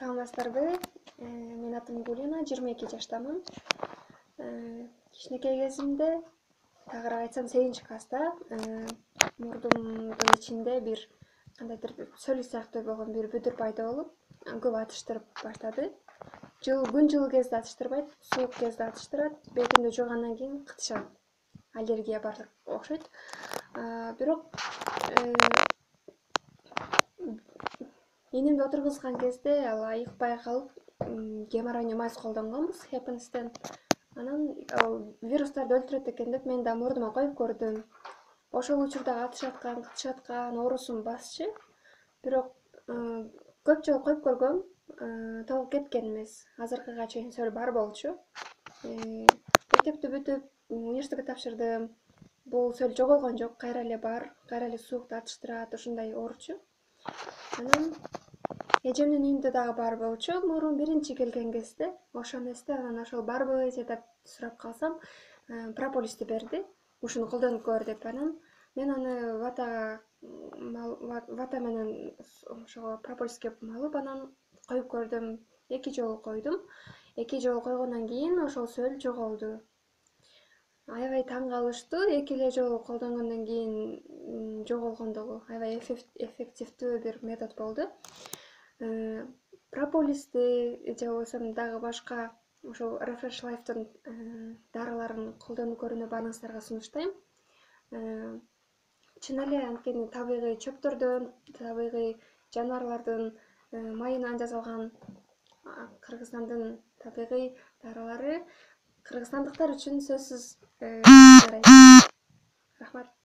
Саламатсыздарбы? Менин атым Гулина, 22 жаштамын. Кичинекей кезимде, тагыраак айтсам 8-класста мурдумдун ичинде бир кандайдыр сөлү сыяктуу болгон бир бүдүр пайда болуп, көп атыштырып баштады. Күн жылы кезде атыштырбайт, суук кезде атыштырат, бетимди жуугандан кийин кытышат. Аллергия бар окшойт. Бирок энемди отургузган кезде ал айыкпай калып, геморройный колдонгонбуз, Хеппенстен. Анан вирустарды өлтүрөт экен деп мен да мурдума коюп көрдүм. Ошол учурда атышаткан, кытышаткан, оорусум басчы. Бирок көп жолу коюп көргөм, толук кеткен эмес. Азыркыга чейин сөл бар болчу. Мектепти бүтүп, университетке тапшырдым. Бул сөл жоголгон жок, кайра эле бар, кайра эле суукта атыштырат, ушундай ооручу. Анан эжемдин үйүндө дагы бар болчу, мурун биринчи келген кезде. Ошону эстеп, анан ошол барбы деп сурап калсам, прополисти берди. Ушуну колдонуп көр деп. Анан мен аны вата менен ошого прополиске малып, анан коюп көрдүм. 2 жолу койдум. 2 жолу койгондон кийин ошол сөл жоголду. Аябай таң калыштуу, 2 эле жолу колдонгондон кийин жоголгондугу аябай эффективдүү бир метод болду. Прополисти же болбосо дагы башка ошол Refresh Life'тын дарыларын колдонуп көрүүнү баарыңыздарга сунуштайм. Чын эле анткени табигый чөптөрдөн, табигый жаныбарлардын майынан жасалган Кыргызстандын табигый дарылары кыргызстандыктар үчүн сөзсүз жарайт. Рахмат.